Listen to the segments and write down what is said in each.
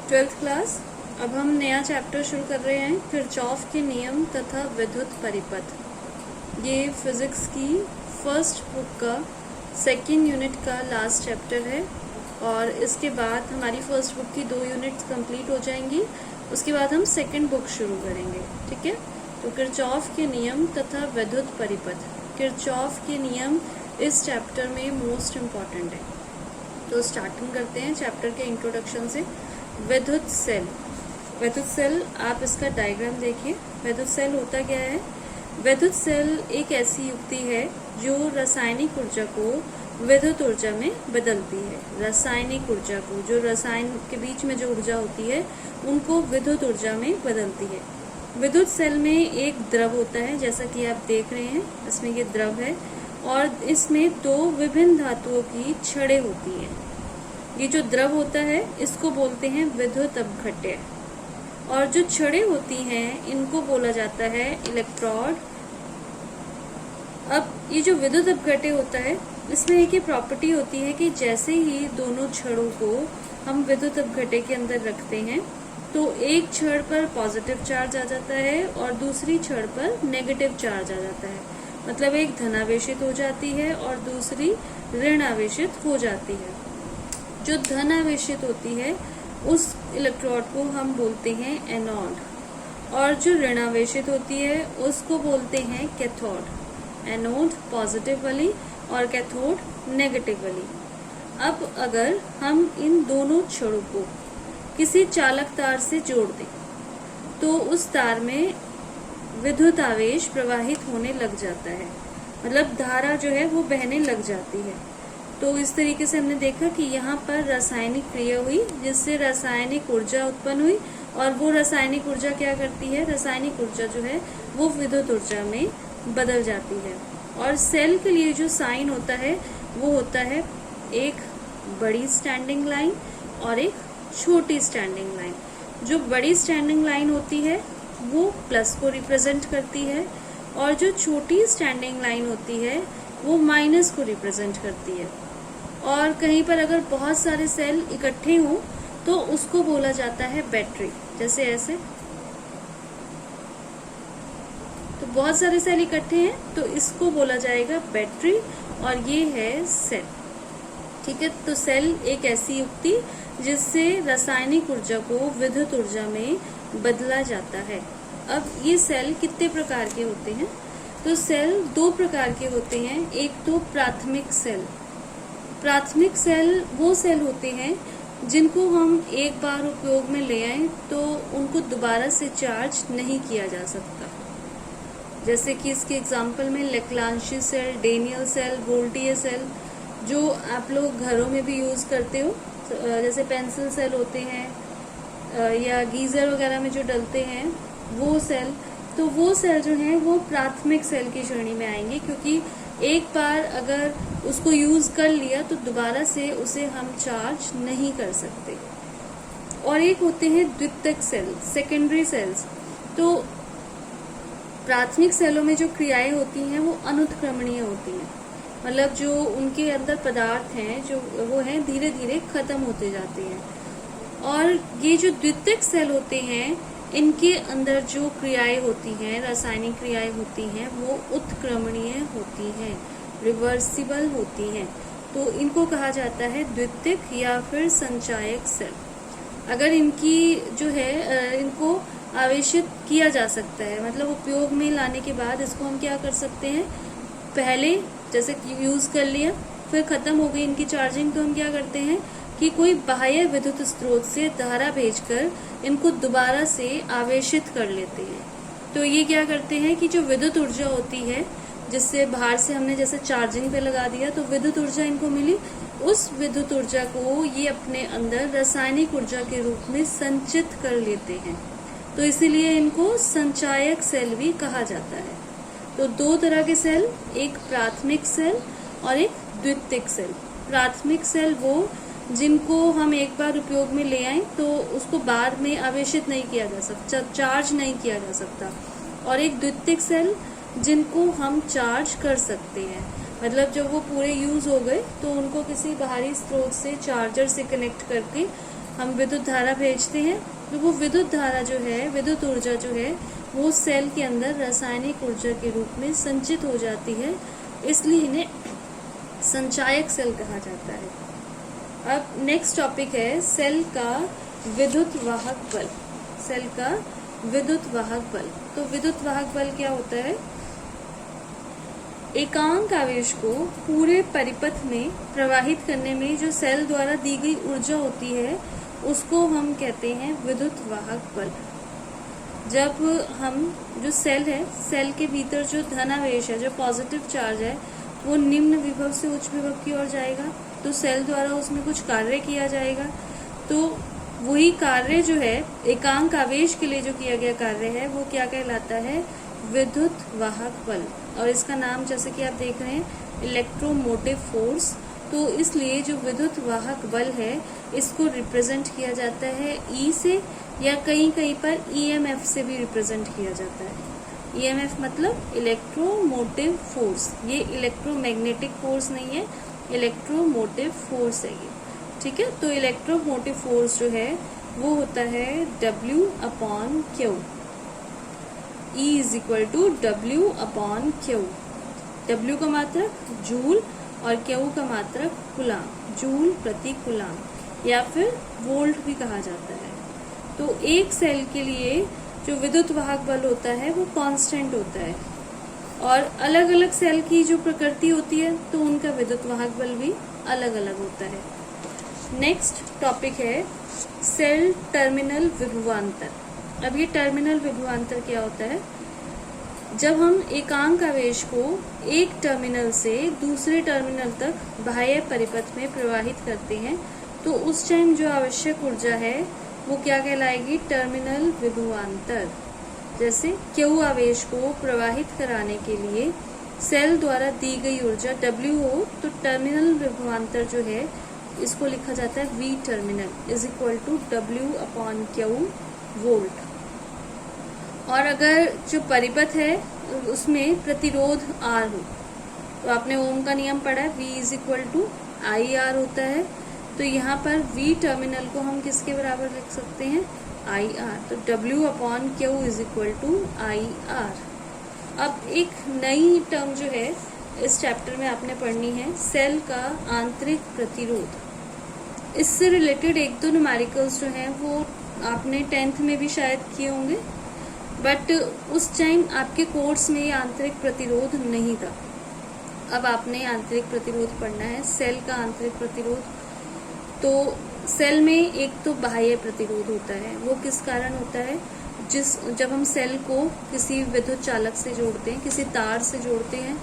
Twelfth class. अब हम नया चैप्टर शुरू कर रहे हैं, किरचॉफ के नियम तथा विद्युत परिपथ। ये फिजिक्स की फर्स्ट बुक का सेकेंड यूनिट का लास्ट चैप्टर है और इसके बाद हमारी फर्स्ट बुक की 2 यूनिट्स कंप्लीट हो जाएंगी। उसके बाद हम सेकेंड बुक शुरू करेंगे। ठीक है, तो किरचॉफ के नियम तथा विद्युत परिपथ। किरचॉफ के नियम इस चैप्टर में मोस्ट इम्पॉर्टेंट है। तो स्टार्टिंग करते हैं चैप्टर के इंट्रोडक्शन से। विद्युत सेल। विद्युत सेल, आप इसका डायग्राम देखिए। विद्युत सेल होता क्या है? विद्युत सेल एक ऐसी युक्ति है जो रासायनिक ऊर्जा को विद्युत ऊर्जा में बदलती है। रासायनिक ऊर्जा को, जो रसायन के बीच में जो ऊर्जा होती है उनको विद्युत ऊर्जा में बदलती है। विद्युत सेल में एक द्रव होता है, जैसा कि आप देख रहे हैं, इसमें ये द्रव है और इसमें 2 विभिन्न धातुओं की छड़ें होती हैं। ये जो द्रव होता है इसको बोलते हैं विद्युत अपघट्य और जो छड़ें होती हैं इनको बोला जाता है इलेक्ट्रोड। अब ये जो विद्युत अपघट्य होता है इसमें एक ही प्रॉपर्टी होती है कि जैसे ही दोनों छड़ों को हम विद्युत अपघट्य के अंदर रखते हैं तो एक छड़ पर पॉजिटिव चार्ज आ जाता है और दूसरी छड़ पर नेगेटिव चार्ज आ जाता है। मतलब एक धनावेशित हो जाती है और दूसरी ऋण आवेशित हो जाती है। जो धन आवेशित होती है उस इलेक्ट्रोड को हम बोलते हैं एनोड और जो ऋणावेशित होती है उसको बोलते हैं कैथोड। एनोड पॉजिटिव वाली और कैथोड नेगेटिव वाली। अब अगर हम इन दोनों छड़ों को किसी चालक तार से जोड़ दें तो उस तार में विद्युत आवेश प्रवाहित होने लग जाता है, मतलब धारा जो है वो बहने लग जाती है। तो इस तरीके से हमने देखा कि यहाँ पर रासायनिक क्रिया हुई जिससे रासायनिक ऊर्जा उत्पन्न हुई और वो रासायनिक ऊर्जा क्या करती है? रासायनिक ऊर्जा जो है वो विद्युत ऊर्जा में बदल जाती है। और सेल के लिए जो साइन होता है वो होता है एक बड़ी स्टैंडिंग लाइन और एक छोटी स्टैंडिंग लाइन। जो बड़ी स्टैंडिंग लाइन होती है वो प्लस को रिप्रेजेंट करती है और जो छोटी स्टैंडिंग लाइन होती है वो माइनस को रिप्रेजेंट करती है। और कहीं पर अगर बहुत सारे सेल इकट्ठे हों तो उसको बोला जाता है बैटरी। जैसे ऐसे, तो बहुत सारे सेल इकट्ठे हैं तो इसको बोला जाएगा बैटरी और ये है सेल। ठीक है, तो सेल एक ऐसी युक्ति जिससे रासायनिक ऊर्जा को विद्युत ऊर्जा में बदला जाता है। अब ये सेल कितने प्रकार के होते हैं? तो सेल 2 प्रकार के होते हैं। एक तो प्राथमिक सेल। प्राथमिक सेल वो सेल होते हैं जिनको हम एक बार उपयोग में ले आए तो उनको दोबारा से चार्ज नहीं किया जा सकता। जैसे कि इसके एग्जांपल में लेक्लांशी सेल, डेनियल सेल, वोल्टियर सेल, जो आप लोग घरों में भी यूज करते हो, जैसे पेंसिल सेल होते हैं या गीजर वगैरह में जो डलते हैं वो सेल। तो वो सेल जो हैं वो प्राथमिक सेल की श्रेणी में आएंगे, क्योंकि एक बार अगर उसको यूज कर लिया तो दोबारा से उसे हम चार्ज नहीं कर सकते। और एक होते हैं द्वितीयक सेल, सेकेंडरी सेल्स। तो प्राथमिक सेलों में जो क्रियाएं होती हैं वो अनुत्क्रमणीय होती हैं, मतलब जो उनके अंदर पदार्थ हैं जो वो हैं धीरे धीरे खत्म होते जाते हैं। और ये जो द्वितीयक सेल होते हैं इनके अंदर जो क्रियाएं होती हैं, रासायनिक क्रियाएं होती हैं, वो उत्क्रमणीय होती हैं, रिवर्सिबल होती हैं। तो इनको कहा जाता है द्वितीयक या फिर संचायक सेल। अगर इनकी जो है इनको आवेशित किया जा सकता है, मतलब उपयोग में लाने के बाद इसको हम क्या कर सकते हैं? पहले जैसे यूज कर लिया फिर खत्म हो गई इनकी चार्जिंग, तो हम क्या करते हैं कि कोई बाह्य विद्युत स्रोत से धारा भेजकर इनको दोबारा से आवेशित कर लेते हैं। तो ये क्या करते हैं कि जो विद्युत ऊर्जा होती है जिससे बाहर से हमने जैसे चार्जिंग पे लगा दिया तो विद्युत ऊर्जा इनको मिली, उस विद्युत ऊर्जा को ये अपने अंदर रासायनिक ऊर्जा के रूप में संचित कर लेते हैं। तो इसीलिए इनको संचायक सेल भी कहा जाता है। तो 2 तरह के सेल, एक प्राथमिक सेल और एक द्वितीयक सेल। प्राथमिक सेल वो जिनको हम एक बार उपयोग में ले आए तो उसको बाद में आवेशित नहीं किया जा सकता, चार्ज नहीं किया जा सकता। और एक द्वितीयक सेल जिनको हम चार्ज कर सकते हैं, मतलब जब वो पूरे यूज हो गए तो उनको किसी बाहरी स्रोत से चार्जर से कनेक्ट करके हम विद्युत धारा भेजते हैं, तो वो विद्युत धारा जो है, विद्युत ऊर्जा जो है, वो सेल के अंदर रासायनिक ऊर्जा के रूप में संचित हो जाती है, इसलिए इन्हें संचायक सेल कहा जाता है। अब नेक्स्ट टॉपिक है सेल का विद्युत वाहक बल। सेल का विद्युत वाहक बल। तो विद्युत वाहक बल क्या होता है? एकांक आवेश को पूरे परिपथ में प्रवाहित करने में जो सेल द्वारा दी गई ऊर्जा होती है, उसको हम कहते हैं विद्युत वाहक बल। जब हम जो सेल है, सेल के भीतर जो धनावेश है, जो पॉजिटिव चार्ज है, वो निम्न विभव से उच्च विभव की ओर जाएगा, तो सेल द्वारा उसमें कुछ कार्य किया जाएगा। तो वही कार्य जो है, एकांक आवेश के लिए जो किया गया कार्य है, वो क्या कहलाता है? विद्युत वाहक बल। और इसका नाम जैसे कि आप देख रहे हैं इलेक्ट्रोमोटिव फोर्स। तो इसलिए जो विद्युत वाहक बल है, इसको रिप्रेजेंट किया जाता है ई से, या कहीं कहीं पर ईएमएफ से भी रिप्रेजेंट किया जाता है। ईएमएफ मतलब इलेक्ट्रोमोटिव फोर्स। ये इलेक्ट्रोमैग्नेटिक फोर्स नहीं है, इलेक्ट्रोमोटिव फोर्स है ये। ठीक है, तो इलेक्ट्रोमोटिव फोर्स जो है वो होता है W/Q। E = W/Q। W का मात्रक जूल और Q का मात्रक कूलाम, जूल प्रति कूलाम, या फिर वोल्ट भी कहा जाता है। तो एक सेल के लिए जो विद्युत वाहक बल होता है वो कांस्टेंट होता है, और अलग अलग सेल की जो प्रकृति होती है, तो उनका विद्युत वाहक बल भी अलग अलग होता है। नेक्स्ट टॉपिक है सेल टर्मिनल विभवांतर। अब ये टर्मिनल विभवांतर क्या होता है? जब हम एकांक आवेश को एक टर्मिनल से दूसरे टर्मिनल तक बाह्य परिपथ में प्रवाहित करते हैं, तो उस टाइम जो आवश्यक ऊर्जा है वो क्या कहलाएगी? टर्मिनल विभवांतर। जैसे Q आवेश को प्रवाहित कराने के लिए सेल द्वारा दी गई ऊर्जा W हो, तो टर्मिनल विभवांतर जो है, इसको लिखा जाता है V टर्मिनल = W/Q वोल्ट। और अगर जो परिपथ है उसमें प्रतिरोध R हो, तो आपने ओम का नियम पढ़ा है, V = IR होता है। तो यहाँ पर V टर्मिनल को हम किसके बराबर लिख सकते हैं? IR। तो W/Q = IR। अब एक नई टर्म जो है इस चैप्टर में आपने पढ़नी है, सेल का आंतरिक प्रतिरोध। इससे रिलेटेड एक दो न्यूमेरिकल्स जो हैं वो आपने 10th में भी शायद किए होंगे, बट उस टाइम आपके कोर्स में ये आंतरिक प्रतिरोध नहीं था। अब आपने आंतरिक प्रतिरोध पढ़ना है, सेल का आंतरिक प्रतिरोध। तो सेल में एक तो बाह्य प्रतिरोध होता है, वो किस कारण होता है? जब हम सेल को किसी विद्युत चालक से जोड़ते हैं, किसी तार से जोड़ते हैं,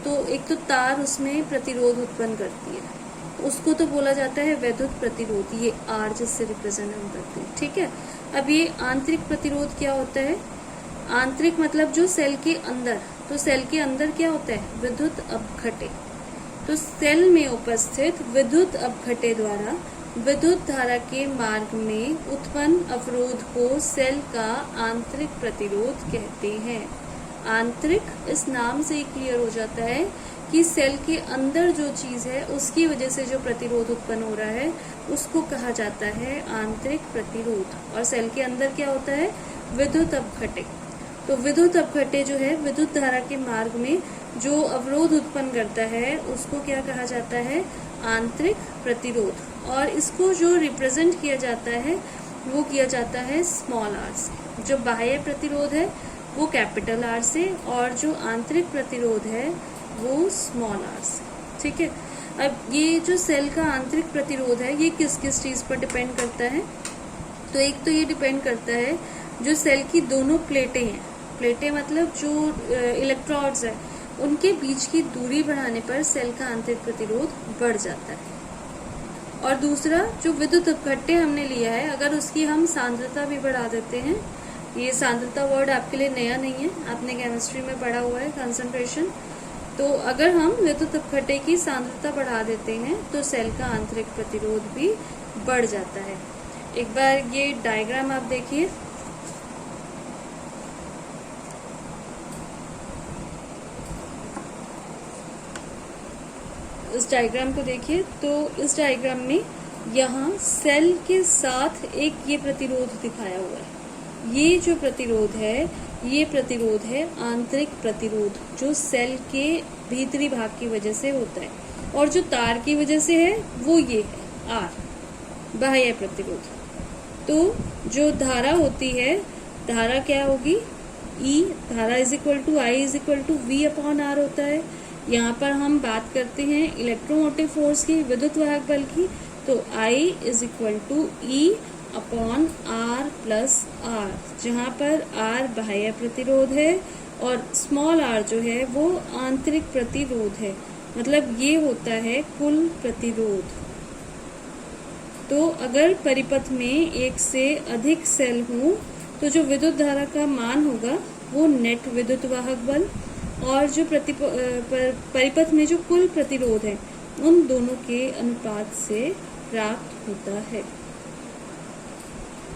तो एक तो तार उसमें प्रतिरोध उत्पन्न करती है, उसको तो बोला जाता है विद्युत प्रतिरोध, ये R जिससे रिप्रेजेंट हम करते हैं। ठीक है, अब ये आंतरिक प्रतिरोध क्या होता है? आंतरिक मतलब जो सेल के अंदर, तो सेल के अंदर क्या होता है? विद्युत अपघटे। तो सेल में उपस्थित विद्युत अपघटे द्वारा विद्युत धारा के मार्ग में उत्पन्न अवरोध को सेल का आंतरिक प्रतिरोध कहते हैं। आंतरिक इस नाम से ही क्लियर हो जाता है कि सेल के अंदर जो चीज है उसकी वजह से जो प्रतिरोध उत्पन्न हो रहा है उसको कहा जाता है आंतरिक प्रतिरोध। और सेल के अंदर क्या होता है? विद्युत अपघटे। तो विद्युत अपघटे जो है विद्युत धारा के मार्ग में जो अवरोध उत्पन्न करता है उसको क्या कहा जाता है? आंतरिक प्रतिरोध। और इसको जो रिप्रेजेंट किया जाता है वो किया जाता है स्मॉल r से। जो बाह्य प्रतिरोध है वो कैपिटल R से, और जो आंतरिक प्रतिरोध है वो स्मॉल r से। ठीक है, अब ये जो सेल का आंतरिक प्रतिरोध है ये किस किस चीज पर डिपेंड करता है? तो एक तो ये डिपेंड करता है जो सेल की दोनों प्लेटें हैं, प्लेटें मतलब जो इलेक्ट्रोड्स है, उनके बीच की दूरी बढ़ाने पर सेल का आंतरिक प्रतिरोध बढ़ जाता है। और दूसरा जो विद्युत अपघट्टे हमने लिया है, अगर उसकी हम सांद्रता भी बढ़ा देते हैं, ये सांद्रता वर्ड आपके लिए नया नहीं है, आपने केमिस्ट्री में पढ़ा हुआ है कंसंट्रेशन। तो अगर हम विद्युत अपघट्टे की सांद्रता बढ़ा देते हैं तो सेल का आंतरिक प्रतिरोध भी बढ़ जाता है। एक बार ये डायग्राम आप देखिए। इस डायग्राम को देखिए, तो इस डायग्राम में यहाँ सेल के साथ एक ये प्रतिरोध दिखाया हुआ है। ये जो प्रतिरोध है ये प्रतिरोध है आंतरिक प्रतिरोध, जो सेल के भीतरी भाग की वजह से होता है, और जो तार की वजह से है वो ये है आर, बाह्य प्रतिरोध। तो जो धारा होती है, धारा क्या होगी, ई, धारा is equal to I is equal to V upon R होता है। यहाँ पर हम बात करते हैं इलेक्ट्रोमोटिव फोर्स की, विद्युत वाहक बल की, तो I is equal to E upon R plus r, जहाँ पर आर बाह्य प्रतिरोध है और स्मॉल आर जो है वो आंतरिक प्रतिरोध है। मतलब ये होता है कुल प्रतिरोध। तो अगर परिपथ में एक से अधिक सेल हों तो जो विद्युत धारा का मान होगा वो नेट विद्युत वाहक बल और जो परिपथ में जो कुल प्रतिरोध है उन दोनों के अनुपात से प्राप्त होता है।